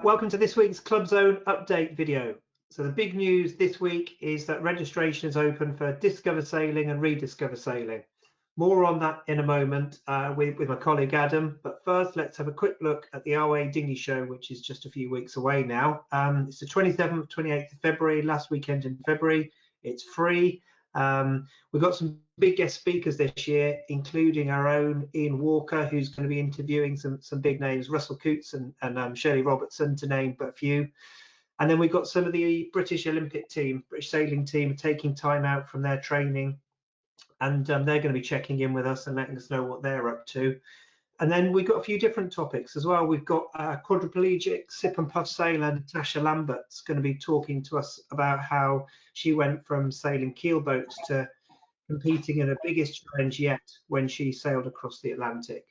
Welcome to this week's Club Zone update video. So the big news this week is that registration is open for Discover Sailing and Rediscover Sailing. More on that in a moment with my colleague Adam, but first let's have a quick look at the RYA Dinghy Show, which is just a few weeks away now. It's the 27th, 28th of February, last weekend in February. It's free. We've got some big guest speakers this year, including our own Ian Walker, who's going to be interviewing some big names, Russell Coutts and Shirley Robertson, to name but a few. And then we've got some of the British Olympic team, British sailing team, taking time out from their training, and they're going to be checking in with us and letting us know what they're up to. And then we've got a few different topics as well. We've got quadriplegic sip and puff sailor Natasha Lambert's going to be talking to us about how she went from sailing keelboats to competing in her biggest challenge yet when she sailed across the Atlantic.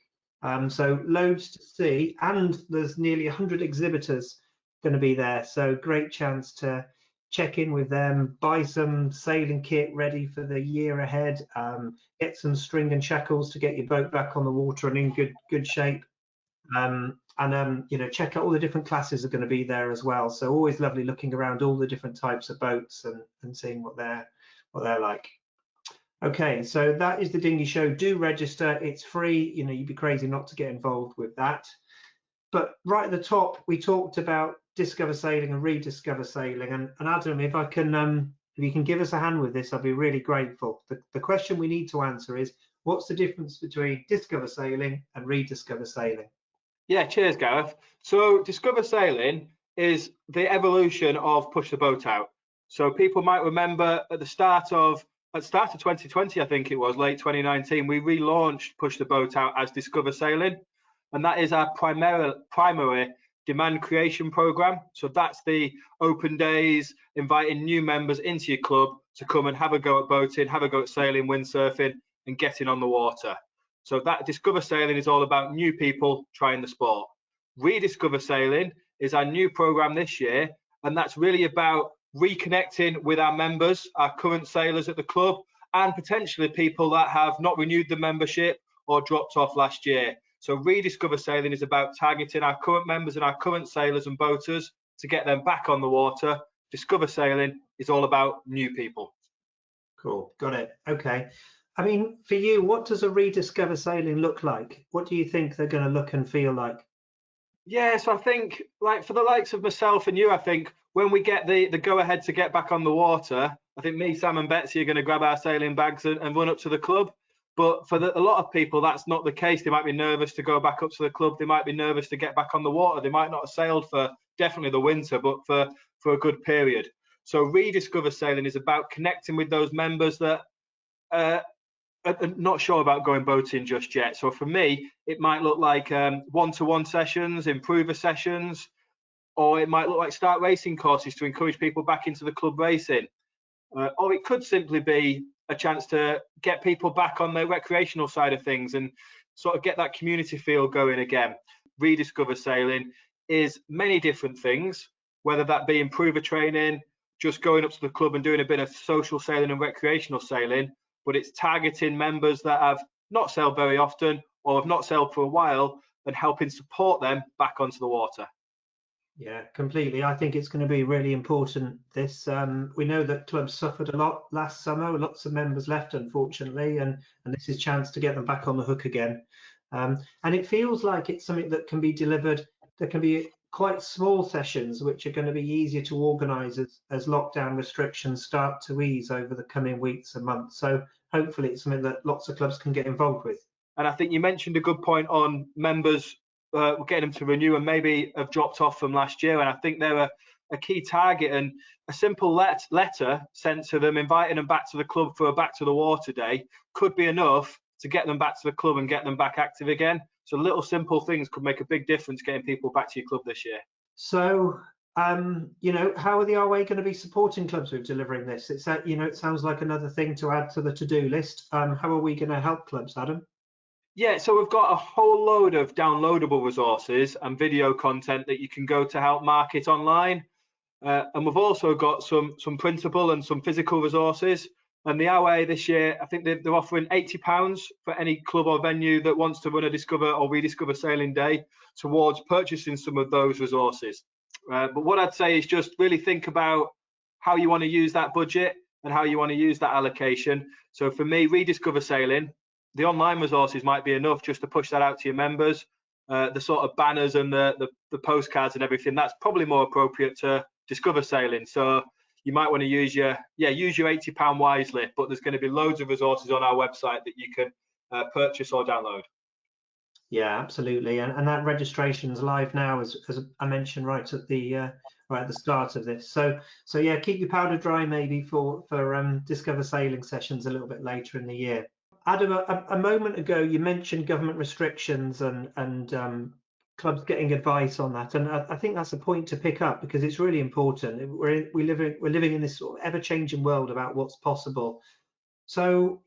So loads to see, and there's nearly 100 exhibitors going to be there. So great chance to check in with them, buy some sailing kit ready for the year ahead, get some string and shackles to get your boat back on the water and in good shape, and you know, check out all the different classes are going to be there as well. So always lovely looking around all the different types of boats and seeing what they're like. Okay, so that is the Dinghy Show. Do register, it's free. You know, you'd be crazy not to get involved with that. But right at the top, we talked about Discover Sailing and Rediscover Sailing. And Adam, if you can give us a hand with this, I'd be really grateful. The question we need to answer is, what's the difference between Discover Sailing and Rediscover Sailing? Yeah, cheers, Gareth. So Discover Sailing is the evolution of Push the Boat Out. So people might remember at the start of 2020, I think it was, late 2019, we relaunched Push the Boat Out as Discover Sailing. And that is our primary demand creation program. So that's the open days, inviting new members into your club to come and have a go at boating, have a go at sailing, windsurfing, and getting on the water. So that Discover Sailing is all about new people trying the sport. Rediscover Sailing is our new program this year, and that's really about reconnecting with our members, our current sailors at the club, and potentially people that have not renewed the membership or dropped off last year. So Rediscover Sailing is about targeting our current members and our current sailors and boaters to get them back on the water. Discover Sailing is all about new people. Cool, got it. Okay. I mean, for you, what does a Rediscover Sailing look like? What do you think they're going to look and feel like? Yeah, so I think, like, for the likes of myself and you, I think when we get the go ahead to get back on the water, I think me, Sam and Betsy are going to grab our sailing bags and run up to the club. But for a lot of people, that's not the case. They might be nervous to go back up to the club. They might be nervous to get back on the water. They might not have sailed for definitely the winter, but for a good period. So Rediscover Sailing is about connecting with those members that are not sure about going boating just yet. So for me, it might look like one-to-one sessions, improver sessions, or it might look like start racing courses to encourage people back into the club racing. Or it could simply be a chance to get people back on the recreational side of things and sort of get that community feel going again. Rediscover Sailing is many different things, whether that be improver training, just going up to the club and doing a bit of social sailing and recreational sailing, but it's targeting members that have not sailed very often or have not sailed for a while and helping support them back onto the water. Yeah, completely. I think it's going to be really important. This we know that clubs suffered a lot last summer. Lots of members left, unfortunately, and this is a chance to get them back on the hook again. And it feels like it's something that can be delivered. There can be quite small sessions, which are going to be easier to organise as lockdown restrictions start to ease over the coming weeks and months. So hopefully it's something that lots of clubs can get involved with. And I think you mentioned a good point on members getting them to renew and maybe have dropped off from last year. And I think they're a key target, and a simple letter sent to them inviting them back to the club for a back to the water day could be enough to get them back to the club and get them back active again. So little simple things could make a big difference getting people back to your club this year. So you know, how are the RYA going to be supporting clubs with delivering this? It's you know, it sounds like another thing to add to the to-do list. How are we going to help clubs, Adam? Yeah, so we've got a whole load of downloadable resources and video content that you can go to help market online. And we've also got some printable and some physical resources. And the RYA this year, I think they're offering £80 for any club or venue that wants to run a Discover or Rediscover Sailing Day towards purchasing some of those resources. But what I'd say is just really think about how you want to use that budget and how you want to use that allocation. So for me, Rediscover Sailing, the online resources might be enough just to push that out to your members. The sort of banners and the postcards and everything, that's probably more appropriate to Discover Sailing. So you might want to use your £80 wisely, but there's going to be loads of resources on our website that you can purchase or download. Yeah, absolutely, and that registration's live now, as I mentioned right at the start of this. So yeah, keep your powder dry maybe for Discover Sailing sessions a little bit later in the year. Adam, a moment ago you mentioned government restrictions and clubs getting advice on that, and I think that's a point to pick up because it's really important. We're living in this sort of ever-changing world about what's possible. So,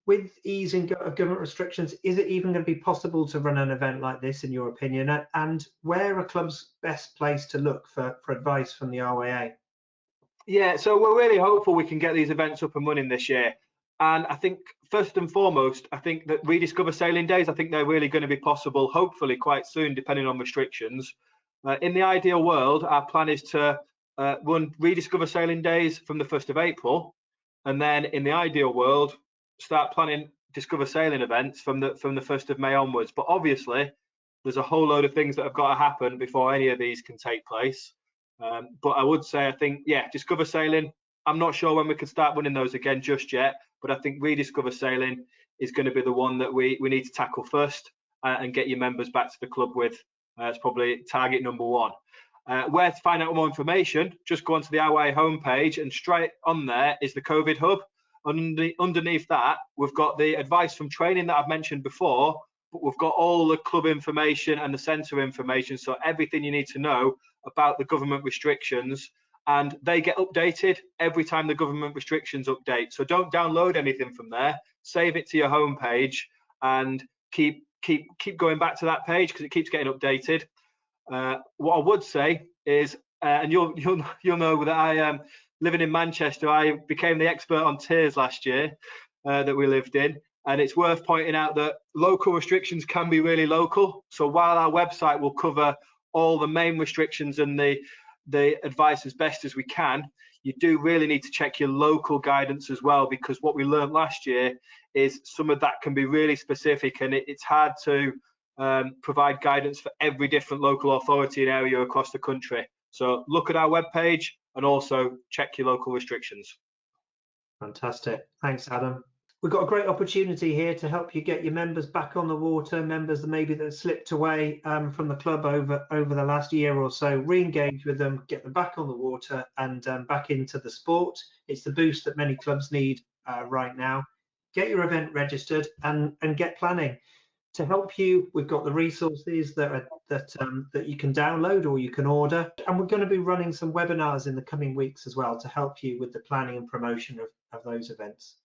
with easing of government restrictions, is it even going to be possible to run an event like this, in your opinion? And where are clubs best placed to look for advice from the RYA? Yeah, so we're really hopeful we can get these events up and running this year. And I think first and foremost, I think that Rediscover Sailing Days, I think they're really going to be possible, hopefully quite soon, depending on restrictions. In the ideal world, our plan is to run Rediscover Sailing Days from the 1st of April. And then in the ideal world, start planning Discover Sailing events from the 1st of May onwards. But obviously, there's a whole load of things that have got to happen before any of these can take place. But I would say, I think, yeah, Discover Sailing, I'm not sure when we can start running those again just yet, but I think Rediscover Sailing is going to be the one that we need to tackle first and get your members back to the club with. It's probably target number one. Where to find out more information, just go onto the RYA homepage, and straight on there is the COVID hub. Underneath that, we've got the advice from training that I've mentioned before, but we've got all the club information and the centre information, so everything you need to know about the government restrictions, and they get updated every time the government restrictions update. So don't download anything from there, save it to your homepage and keep going back to that page because it keeps getting updated. What I would say is, and you'll know that I am living in Manchester, I became the expert on tiers last year that we lived in. And it's worth pointing out that local restrictions can be really local. So while our website will cover all the main restrictions and the advice as best as we can, you do really need to check your local guidance as well, because what we learned last year is some of that can be really specific, and it's hard to provide guidance for every different local authority and area across the country. So look at our webpage and also check your local restrictions. Fantastic. Thanks, Adam. We've got a great opportunity here to help you get your members back on the water, members that maybe that slipped away from the club over the last year or so, re-engage with them, get them back on the water and back into the sport. It's the boost that many clubs need right now. Get your event registered and get planning. To help you, we've got the resources that you can download or you can order, and we're going to be running some webinars in the coming weeks as well to help you with the planning and promotion of those events.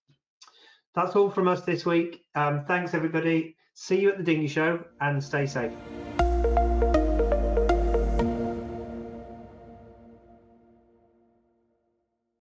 That's all from us this week. Thanks everybody. See you at the Dinghy Show and stay safe.